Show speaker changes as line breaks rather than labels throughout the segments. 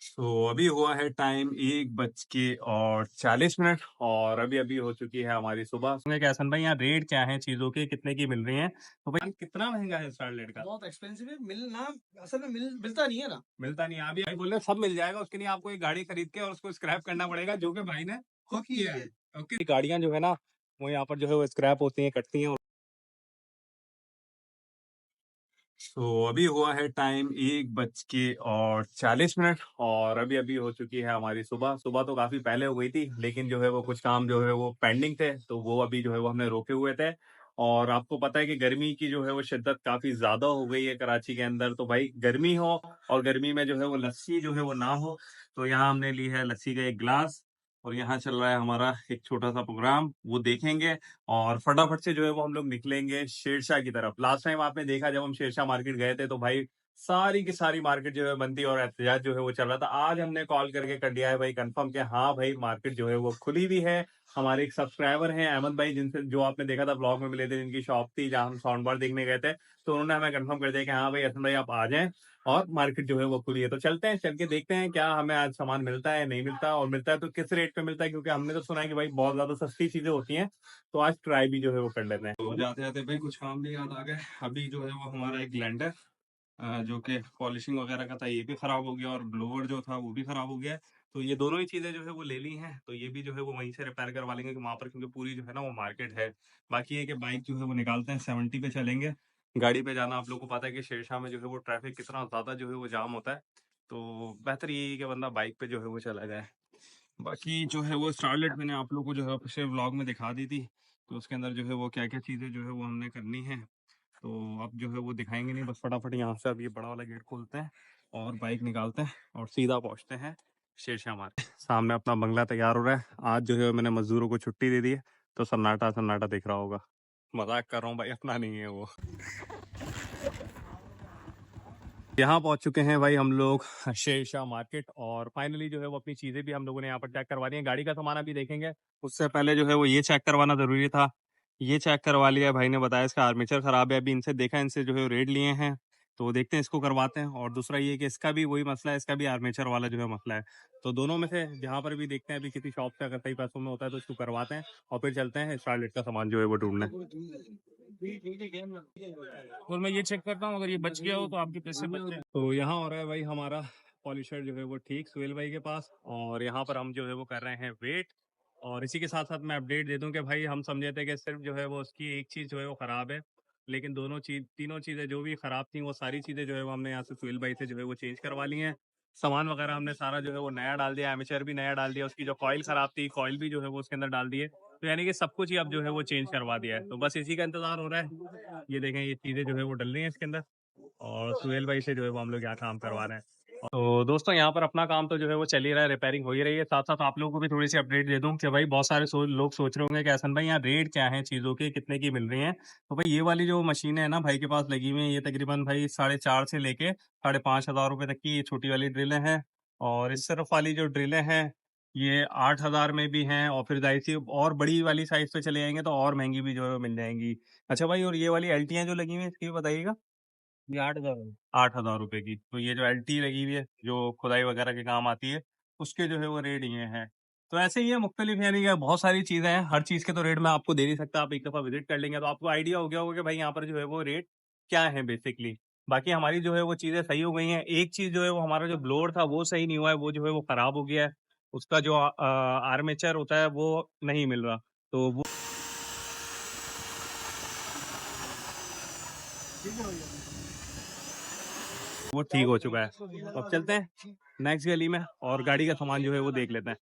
अभी हुआ है टाइम 1:40 और अभी अभी हो चुकी है हमारी सुबह। सुनिए कि हसन भाई यहाँ रेट क्या है चीजों के, कितने की मिल रही हैं? तो भाई कितना महंगा है स्टारलेट का?
बहुत एक्सपेंसिव है। मिलना असल में मिलता नहीं है ना।
मिलता नहीं है। अभी भाई बोल रहे हैं सब मिल जाएगा, उसके लिए आपको एक गाड़ी खरीद के और उसको स्क्रैप करना पड़ेगा, जो कि भाई ने खुद किया है। ओके, गाड़ियां जो है ना वो यहाँ पर जो है वो स्क्रैप होती हैं, कटती हैं। अभी हुआ है टाइम 1:40 और अभी अभी हो चुकी है हमारी सुबह। सुबह तो काफी पहले हो गई थी, लेकिन जो है वो कुछ काम जो है वो पेंडिंग थे, तो वो अभी जो है वो हमने रोके हुए थे। और आपको पता है कि गर्मी की जो है वो शिद्दत काफी ज्यादा हो गई है कराची के अंदर, तो भाई गर्मी हो और गर्मी में जो है वो लस्सी जो है वो ना हो, तो यहाँ हमने ली है लस्सी का एक गिलास। और यहाँ चल रहा है हमारा एक छोटा सा प्रोग्राम, वो देखेंगे और फटाफट से जो है वो हम लोग निकलेंगे शेरशाह की तरफ। लास्ट टाइम आपने देखा जब हम शेरशाह मार्केट गए थे, तो भाई सारी की सारी मार्केट जो है बंदी और एहतजाज जो है वो चल रहा था। आज हमने कॉल करके कर दिया है भाई कंफर्म कि हाँ भाई मार्केट जो है वो खुली भी है। हमारे एक सब्सक्राइबर हैं अहमद भाई, जिनसे जो आपने देखा था ब्लॉग में मिले थे, जिनकी शॉप थी जहाँ हम साउंड बार देखने गए थे, तो उन्होंने हमें कंफर्म कर दिया कि हाँ भाई हसन भाई आप आ जाएं और मार्केट जो है वो खुली है। तो चलते हैं, चल के देखते हैं क्या हमें आज सामान मिलता है नहीं मिलता, और मिलता है तो किस रेट पे मिलता है, क्योंकि हमने तो सुना है कि भाई बहुत ज्यादा सस्ती चीजें होती हैं। तो आज ट्राई भी जो है वो कर लेते हैं। तो जाते जाते भाई कुछ काम भी याद आ गए। अभी जो है वो हमारा एक ग्लैंडर जो कि पॉलिशिंग वगैरह का था, ये भी खराब हो गया, और ब्लोअर जो था वो भी खराब हो गया है। तो ये दोनों ही चीजें जो है वो ले ली हैं, तो ये भी जो है वो वहीं से रिपेयर करवा लेंगे वहां पर, क्योंकि पूरी जो है ना वो मार्केट है। बाकी ये कि बाइक जो है वो निकालते हैं, 70 पे चलेंगे। गाड़ी पे जाना आप लोगों को पता है कि शेरशाह में जो है वो ट्रैफिक कितना ज्यादा जो है वो जाम होता है, तो बेहतर यही है कि बंदा बाइक पे जो है वो चला जाए। बाकी जो है वो स्टारलेट मैंने आप लोगों को जो है पिछले व्लॉग में दिखा दी थी, तो उसके अंदर जो है वो क्या क्या चीज़ें जो है वो हमने करनी है, तो अब जो है वो दिखाएंगे नहीं, बस फटाफट यहाँ से अब ये बड़ा वाला गेट खोलते हैं और बाइक निकालते हैं और सीधा पहुँचते हैं शेरशाह मार्केट। सामने अपना बंगला तैयार हो रहा है। आज जो है मैंने मजदूरों को छुट्टी दे दी है, तो सन्नाटा सन्नाटा दिख रहा होगा। मजाक कर रहा हूँ भाई, अपना नहीं है वो। यहाँ पहुंच चुके हैं भाई हम लोग शेरशाह मार्केट, और फाइनली जो है वो अपनी चीजें भी हम लोगों ने यहाँ पर चेक करवा दी है। गाड़ी का सामान अभी देखेंगे, उससे पहले जो है वो ये चेक करवाना जरूरी था। ये चेक करवा लिया, भाई ने बताया इसका आर्मेचर खराब है। अभी इनसे देखा, इनसे जो है रेड लिए हैं, तो देखते हैं इसको करवाते हैं। और दूसरा ये कि इसका भी वही मसला है, इसका भी आर्मेचर वाला जो है मसला है। तो दोनों में से जहाँ पर भी देखते हैं, अभी किसी शॉप से अगर सही पैसों में होता है तो इसको करवाते हैं, और फिर चलते हैं स्टारलेट का सामान जो है वो ढूंढने। और मैं ये चेक करता हूँ, अगर ये बच गया हो तो आपके पैसे मिल रहे हैं। तो यहाँ हो रहा है भाई हमारा पॉलिशर जो है वो ठीक सुहेल भाई के पास, और यहाँ पर हम जो है वो कर रहे हैं वेट। और इसी के साथ साथ मैं अपडेट दे दूं कि भाई हम समझे थे कि सिर्फ जो है वो उसकी एक चीज़ जो है वो ख़राब है, लेकिन तीनों चीज़ें जो भी ख़राब थी, वो सारी चीज़ें जो है वो हमने यहाँ से सुहेल भाई से जो है वो चेंज करवा ली हैं। सामान वगैरह हमने सारा जो है वो नया डाल दिया, एमेचर भी नया डाल दिया, उसकी जो कॉइल ख़राब थी कॉइल भी जो है वो उसके अंदर डाल दिए। तो यानी कि सब कुछ ही अब जो है वो चेंज करवा दिया है, तो बस इसी का इंतजार हो रहा है। ये देखें, ये चीज़ें जो है वो डल रही हैं इसके अंदर, और सुहेल भाई से जो है वो हम लोग यहाँ काम करवा रहे हैं। तो दोस्तों यहाँ पर अपना काम तो जो है वो चल ही रहा है, रिपेयरिंग हो ही रही है। साथ साथ आप लोगों को भी थोड़ी सी अपडेट दे दूं कि भाई बहुत सारे लोग सोच रहे होंगे कि हसन भाई यहाँ रेट क्या है चीज़ों के, कितने की मिल रही हैं। तो भाई ये वाली जो मशीन है ना भाई के पास लगी हुई है, ये तकरीबन भाई 4,500 से लेके 5,500 रुपये तक की ये छोटी वाली ड्रिलें हैं। और इस तरफ वाली जो ड्रिलें हैं ये 8,000 में भी हैं, और फिर जाहिर सी और बड़ी वाली साइज पे चले जाएंगे तो और महंगी भी जो है वो मिल जाएंगी। अच्छा भाई, और ये वाली एल्टियाँ जो लगी हुई है इसकी भी बताइएगा। ये 8,000 8,000 रुपए की। तो ये जो एलटी लगी हुई है जो खुदाई वगैरह के काम आती है, उसके जो है वो रेट ये हैं। तो ऐसे ही है मुख्तलिफ, यानी कि बहुत सारी चीजें हैं, हर चीज के तो रेट मैं आपको दे नहीं सकता। आप एक दफा विजिट कर लेंगे तो आपको आइडिया हो गया होगा कि भाई यहाँ पर जो है वो रेट क्या है बेसिकली। बाकी हमारी जो है वो चीजें सही हो गई हैं। एक चीज जो है वो हमारा जो ब्लोअर था वो सही नहीं हुआ है, वो जो है वो खराब हो गया है। उसका जो आर्मेचर होता है वो नहीं मिल रहा, तो वो ठीक हो चुका है। तो अब चलते हैं नेक्स्ट गली में और गाड़ी का सामान जो है वो देख लेते हैं।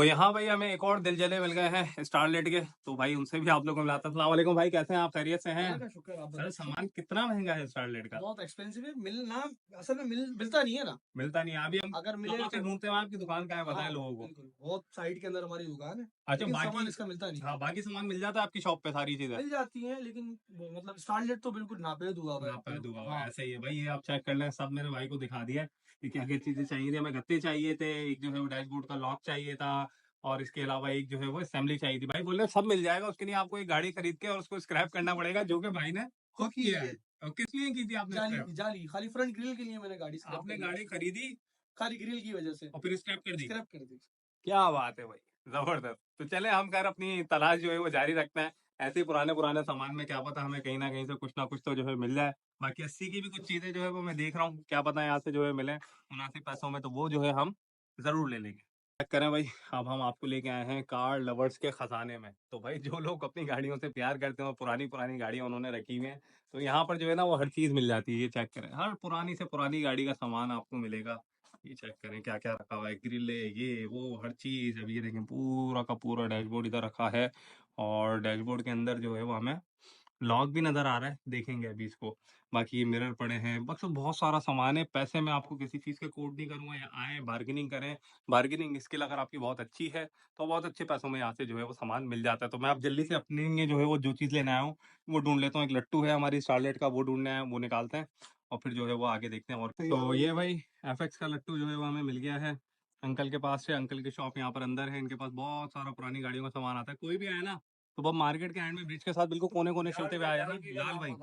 यहाँ भाई हमें एक और दिल जले मिल गए हैं स्टारलेट के, तो भाई उनसे भी आप लोगों को मिलाता। अस्सलाम वालेकुम भाई, कैसे हैं आप? खैरियत से हैं?
अल्लाह का शुक्र, आप
अरे
बताइए।
सामान कितना महंगा है स्टारलेट का?
बहुत एक्सपेंसिव है। मिलना असल में मिलता नहीं है ना।
मिलता नहीं है। अभी हम
अगर मिले
कहाँ से
तो
ढूंढते हैं, आपकी दुकान कहाँ है बताएं
हाँ,
लोगों को।
बिल्कुल बहुत साइड के अंदर हमारी दुकान है,
अच्छा,
लेकिन
बाकी
सामान इसका मिलता नहीं।
हाँ बाकी सामान मिल जाता है आपकी शॉप पे, सारी चीजें
मिल जाती है, लेकिन मतलब स्टारलेट तो बिल्कुल नापेद हुआ हुआ है।
नापैद हुआ हुआ है।
हाँ,
ऐसा ही है भाई, ये आप चेक कर लें, सब मेरे भाई को दिखा दिया है कि क्या क्या चीजें चाहिए थी। हमें गत्ते चाहिए थे, एक जो है वो डैशबोर्ड का लॉक चाहिए था, और इसके अलावा एक जो है वो असेंबली चाहिए थी। भाई बोल रहे सब मिल जाएगा, उसके लिए आपको एक गाड़ी खरीद के और उसको स्क्रैप करना पड़ेगा, जो कि भाई ने खुद किया है। और किस लिए की थी आपने
जाली
scrap?
जाली खाली फ्रंट ग्रिल के लिए मैंने गाड़ी scrap
आपने
करी है।
गाड़ी खरीदी
खाली ग्रिल की वजह से
और फिर स्क्रैप कर दी।
स्क्रैप कर दी।
क्या बात है भाई, जबरदस्त। तो चले हम खैर अपनी तलाश जो है वो जारी रखते हैं। ऐसे ही पुराने पुराने सामान में क्या पता हमें कहीं ना कहीं से कुछ ना कुछ तो जो है मिल जाए। बाकी 80 की भी कुछ चीजें जो है वो मैं देख रहा हूँ, क्या पता यहाँ से जो है मिले मुनासिब पैसों में, तो वो जो है हम जरूर ले लेंगे। चेक करें भाई, अब हम आपको लेके आए हैं कार लवर्स के खजाने में। तो भाई जो लोग अपनी गाड़ियों से प्यार करते हैं और पुरानी पुरानी गाड़ियां उन्होंने रखी हुई हैं, तो यहाँ पर जो है ना वो हर चीज मिल जाती है। ये चेक करें, हर पुरानी से पुरानी गाड़ी का सामान आपको मिलेगा। ये चेक करें क्या क्या रखा हुआ है, ग्रिल है, ये वो हर चीज। अब ये देखें पूरा का पूरा डैशबोर्ड इधर रखा है, और डैशबोर्ड के अंदर जो है वो हमें लॉक भी नजर आ रहा है, देखेंगे अभी इसको। बाकी ये मिरर पड़े हैं, बस बहुत सारा सामान है। पैसे में आपको किसी चीज के कोट नहीं करूंगा, या आए बार्गेनिंग करें। बार्गेनिंग स्किल अगर आपकी बहुत अच्छी है तो बहुत अच्छे पैसों में यहाँ से जो है वो सामान मिल जाता है। तो मैं आप जल्दी से अपने लिए जो है वो जो चीज लेने आया हूँ वो ढूंढ लेता हूँ। एक लट्टू है हमारी स्टारलेट का, वो ढूंढने आया, वो निकालते हैं और फिर जो है वो आगे देखते हैं। और तो ये भाई एफएक्स का लट्टू जो है वो हमें मिल गया है अंकल के पास से। अंकल की शॉप यहाँ पर अंदर है, इनके पास बहुत सारा पुरानी गाड़ियों का सामान आता है। कोई भी आए ना तो वो मार्केट के एंड में ब्रिज के साथ बिल्कुल कोने कोने चलते हुए आया ना। लाल भाई,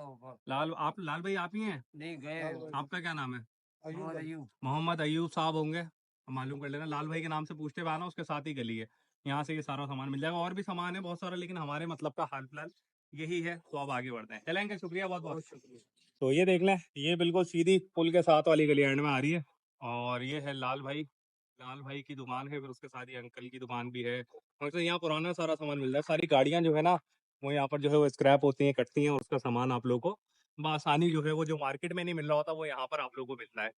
लाल भाई आप ही हैं?
नहीं गए
आपका क्या नाम है?
मोहम्मद अयूब।
मोहम्मद अयूब साहब होंगे, मालूम कर लेना। लाल भाई के नाम से पूछते हुए आना, उसके साथ ही गली है। यहाँ से ये सारा सामान मिल जाएगा। और भी सामान है बहुत सारा, लेकिन हमारे मतलब का हाल फिलहाल यही है। तो अब आगे बढ़ते हैं, चलेंगे। शुक्रिया, बहुत बहुत
शुक्रिया।
तो ये देख लें, ये बिल्कुल सीधी पुल के साथ वाली गली एंड में आ रही है। और ये है लाल भाई की दुकान है, फिर उसके साथ ही अंकल की दुकान भी है। और तो यहाँ पुराना सारा सामान मिल रहा है। सारी गाड़ियां जो है ना वो यहाँ पर जो है वो स्क्रैप होती हैं, कटती हैं, और उसका सामान आप लोगों को बआसानी जो है वो जो मार्केट में नहीं मिल रहा होता वो यहाँ पर आप लोगों को मिल रहा है।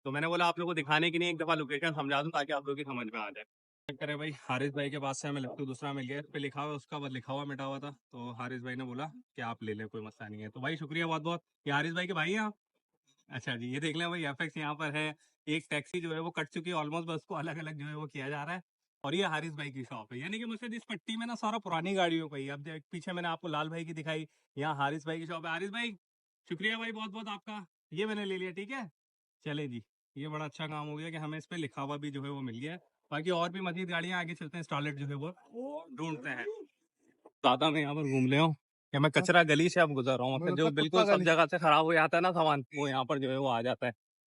तो मैंने बोला आप लोगों को दिखाने के लिए एक दफा लोकेशन समझा दूं ताकि आप लोगों की समझ में आ जाए। चेक करें भाई, हारिस भाई के पास से हमें लट्टू दूसरा मिल गया। इस पे लिखा हुआ, उसका बस लिखा हुआ मिटा हुआ था, तो हारिस भाई ने बोला कि आप ले लें, कोई मसला नहीं है। तो भाई शुक्रिया बहुत बहुत। ये हारिस भाई के भाई हैं आप? अच्छा जी, ये देख लें भाई, एफएक्स यहाँ पर है। एक टैक्सी जो है वो कट चुकी है ऑलमोस्ट, बस को अलग अलग जो है वो किया जा रहा है। और ये हारिस भाई की शॉप है, यानी कि मुझसे इस पट्टी में ना सारा पुरानी गाड़ियों का ही है। अब पीछे मैंने आपको लाल भाई की दिखाई, यहाँ हारिस भाई की शॉप है। हारिस भाई शुक्रिया भाई बहुत बहुत आपका, ये मैंने ले लिया, ठीक है। चले जी, ये बड़ा अच्छा काम हो गया कि हमें इस पे लिखा हुआ भी जो है वो मिल गया है। बाकी और भी मजीद गाड़ियां आगे चलते हैं, स्टारलेट जो है वो ढूंढते हैं। दादा मैं यहाँ पर घूम ले हूँ कि मैं कचरा गली से अब गुजर रहा हूँ, जो बिल्कुल सब जगह से खराब हो जाता है ना सामान, वो यहाँ पर जो है वो आ जाता है।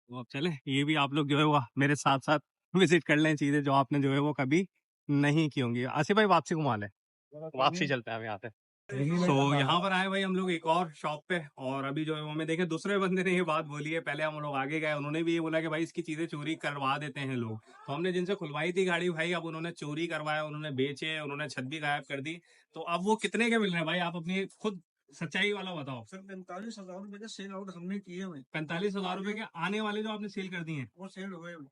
तो अब चले, ये भी आप लोग जो है वो मेरे साथ साथ विजिट कर लें चीजें जो आपने जो है वो कभी नहीं की होंगी। आसिफ भाई वापसी घुमा लें, वापसी चलते हैं हम यहाँ से। तो यहाँ पर आए भाई हम लोग एक और शॉप पे, और अभी जो है वो हमें देखे दूसरे बंदे ने ये बात बोली है। पहले हम लोग आगे गए, उन्होंने भी ये बोला कि भाई इसकी चीजें चोरी करवा देते हैं लोग। तो हमने जिनसे खुलवाई थी गाड़ी भाई, अब उन्होंने चोरी करवाया, उन्होंने बेचे, उन्होंने छत भी गायब कर दी। तो अब वो कितने के मिल रहे हैं भाई, आप अपनी खुद सच्चाई वाला बताओ।
सर 45,000 रुपए का सेल आउट हमने किए हुए।
45,000 रुपए के आने वाले जो आपने सेल कर दिए हैं,
वो सेल हुए हुए।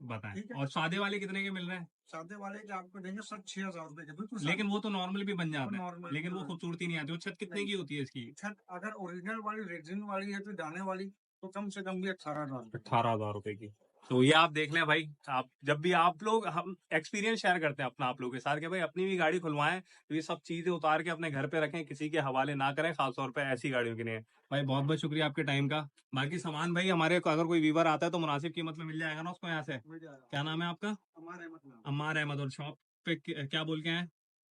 बताएं।
ठीक है।
और सादे वाले कितने के मिल रहे हैं?
सादे वाले के आपको देंगे सर 6,000 रुपए के, बिल्कुल
लेकिन वो तो नॉर्मल भी बन जाता है,
नॉर्मल।
लेकिन वो खूबसूरती नहीं आती। वो छत कितने की होती है इसकी?
छत अगर ओरिजिनल वाली रेजिन वाली है तो दाने वाली, तो कम से कम भी 18,000।
18,000 रुपए की। तो ये आप देख लें भाई, आप जब भी आप लोग, हम एक्सपीरियंस शेयर करते हैं अपना आप लोगों के साथ कि भाई अपनी भी गाड़ी खुलवाएं तो ये सब चीजें उतार के अपने घर पे रखें, किसी के हवाले ना करें, खासतौर पे ऐसी गाड़ियों के लिए। भाई बहुत बहुत शुक्रिया आपके टाइम का। बाकी सामान भाई हमारे अगर कोई वीवर आता है तो मुनासिब कीमत में मिल जाएगा ना उसको यहाँ से। क्या नाम है आपका?
हमारे मतलब
अम्मार अहमद। और शॉप पे क्या बोल के हैं?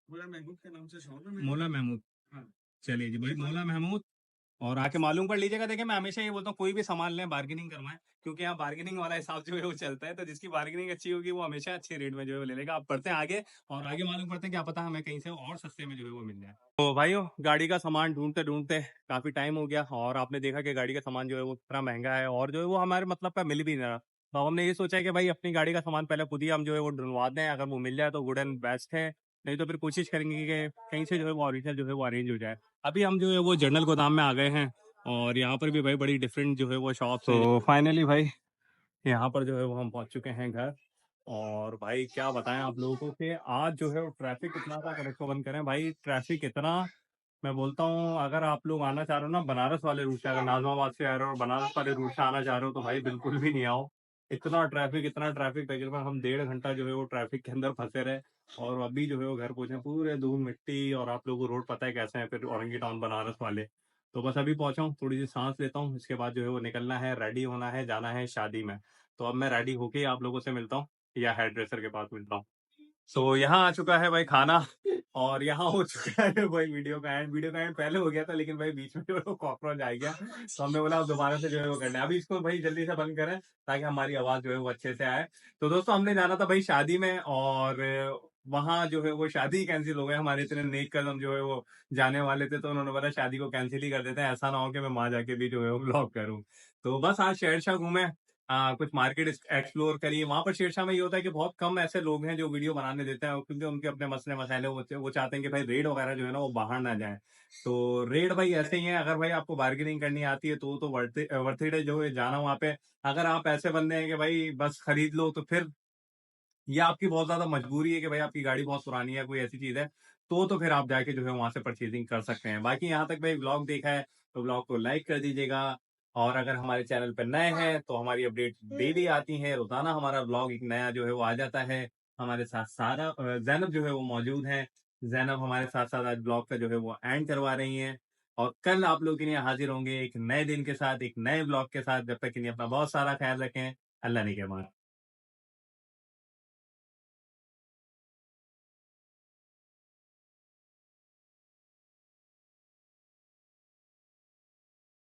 मोला महमूद के नाम से शॉप है।
मौला महमूद।
हाँ।
चलिए जी भाई, मौला महमूद। और आके मालूम कर लीजिएगा। देखिए मैं हमेशा ये बोलता हूँ कोई भी सामान लें बार्गेनिंग करवाएं, क्योंकि यहाँ बार्गेनिंग वाला हिसाब जो है वो चलता है। तो जिसकी बार्गेनिंग अच्छी होगी वो हमेशा अच्छे रेट में जो है वो ले लेगा। आप बढ़ते हैं आगे, और आगे मालूम करते हैं, क्या पता हमें कहीं से और सस्ते में जो है वो मिल जाए। तो भाइयों, गाड़ी का सामान ढूंढते ढूंढते काफी टाइम हो गया, और आपने देखा कि गाड़ी का सामान जो है वो इतना महंगा है, और जो है वो हमारे मतलब का मिल भी नहीं रहा। तो हमने ये सोचा कि भाई अपनी गाड़ी का सामान पहले खुद ही हम जो है वो ढूंढवा दें, अगर वो मिल जाए तो गुड एंड बेस्ट है, नहीं तो फिर कोशिश करेंगे कि कहीं से जो है वो ओरिजिनल जो है वो अरेंज हो जाए। अभी हम जो है वो जनरल गोदाम में आ गए हैं, और यहाँ पर भी भाई बड़ी डिफरेंट जो है वो शॉप्स हैं। तो फाइनली भाई यहाँ पर जो है वो हम पहुंच चुके हैं घर। और भाई क्या बताएं आप लोगों को कि आज जो है वो ट्रैफिक इतना था, कनेक्ट को बंद करें भाई, ट्रैफिक इतना। मैं बोलता हूँ अगर आप लोग आना चाह रहे हो ना बनारस वाले रूट से, अगर नाजमाबाद से आ रहे हो और बनारस वाले रूट से आना चाह रहे हो तो भाई बिल्कुल भी नहीं आओ। इतना ट्रैफिक, तकरीबन हम 1.5 घंटा जो है वो ट्रैफिक के अंदर फंसे रहे। और अभी जो है वो घर पहुंचे, पूरे धूल मिट्टी, और आप लोगों को रोड पता है कैसे हैं फिर औरंगी टाउन बनारस वाले। तो बस अभी पहुंचा हूँ, थोड़ी सी सांस लेता हूँ, इसके बाद जो है वो निकलना है, रेडी होना है, जाना है शादी में। तो अब मैं रेडी होके ही आप लोगों से मिलता हूँ, या हेयर ड्रेसर के पास मिलता हूँ। सो यहाँ आ चुका है भाई खाना और यहाँ हो चुका है भाई वीडियो का एंड पहले हो गया था लेकिन भाई बीच में जो है वो कॉकरोच आ गया। तो हमने बोला अब दोबारा से जो है वो करना है। अभी इसको भाई जल्दी से बंद करें ताकि हमारी आवाज़ जो है वो अच्छे से आए। तो दोस्तों हमने जाना था भाई शादी में और वहाँ जो है वो शादी ही कैंसल हो गया। हमारे इतने नेक कदम जो है वो जाने वाले थे तो उन्होंने बोला शादी को कैंसल ही कर देते हैं। ऐसा ना हो कि मैं वहाँ जाके भी जो है वो व्लॉग करूँ। तो बस आज शहर-शाह घूमे, कुछ मार्केट एक्सप्लोर करी। वहाँ पर शेरशाह में ये होता है कि बहुत कम ऐसे लोग हैं जो वीडियो बनाने देते हैं क्योंकि उनके अपने मसले मसाइले होते हैं। वो चाहते हैं कि भाई रेट वगैरह जो है ना वो बाहर ना जाए। तो रेट भाई ऐसे ही है, अगर भाई आपको बार्गेनिंग करनी आती है तो वर्थ इट है जो है जाना वहाँ पे। अगर आप ऐसे बंदे हैं कि भाई बस खरीद लो तो फिर या आपकी बहुत ज़्यादा मजबूरी है कि भाई आपकी गाड़ी बहुत पुरानी है, कोई ऐसी चीज़ है, तो फिर आप जाके जो है वहाँ से परचेज़िंग कर सकते हैं। बाकी यहाँ तक भाई व्लॉग देखा है, तो व्लॉग को लाइक कर दीजिएगा और अगर हमारे चैनल पे नए हैं, तो हमारी अपडेट डेली आती हैं, रोज़ाना हमारा व्लॉग एक नया जो है वो आ जाता है। हमारे साथ ज़ैनब जो है वो मौजूद हैं। ज़ैनब हमारे साथ-साथ आज व्लॉग का जो है वो एंड करवा रही हैं और कल आप लोगों के लिए हाज़िर होंगे एक नए दिन के साथ, एक नए व्लॉग के साथ। जब तक के लिए अपना बहुत सारा ख़्याल रखें। अल्लाह निगहबान।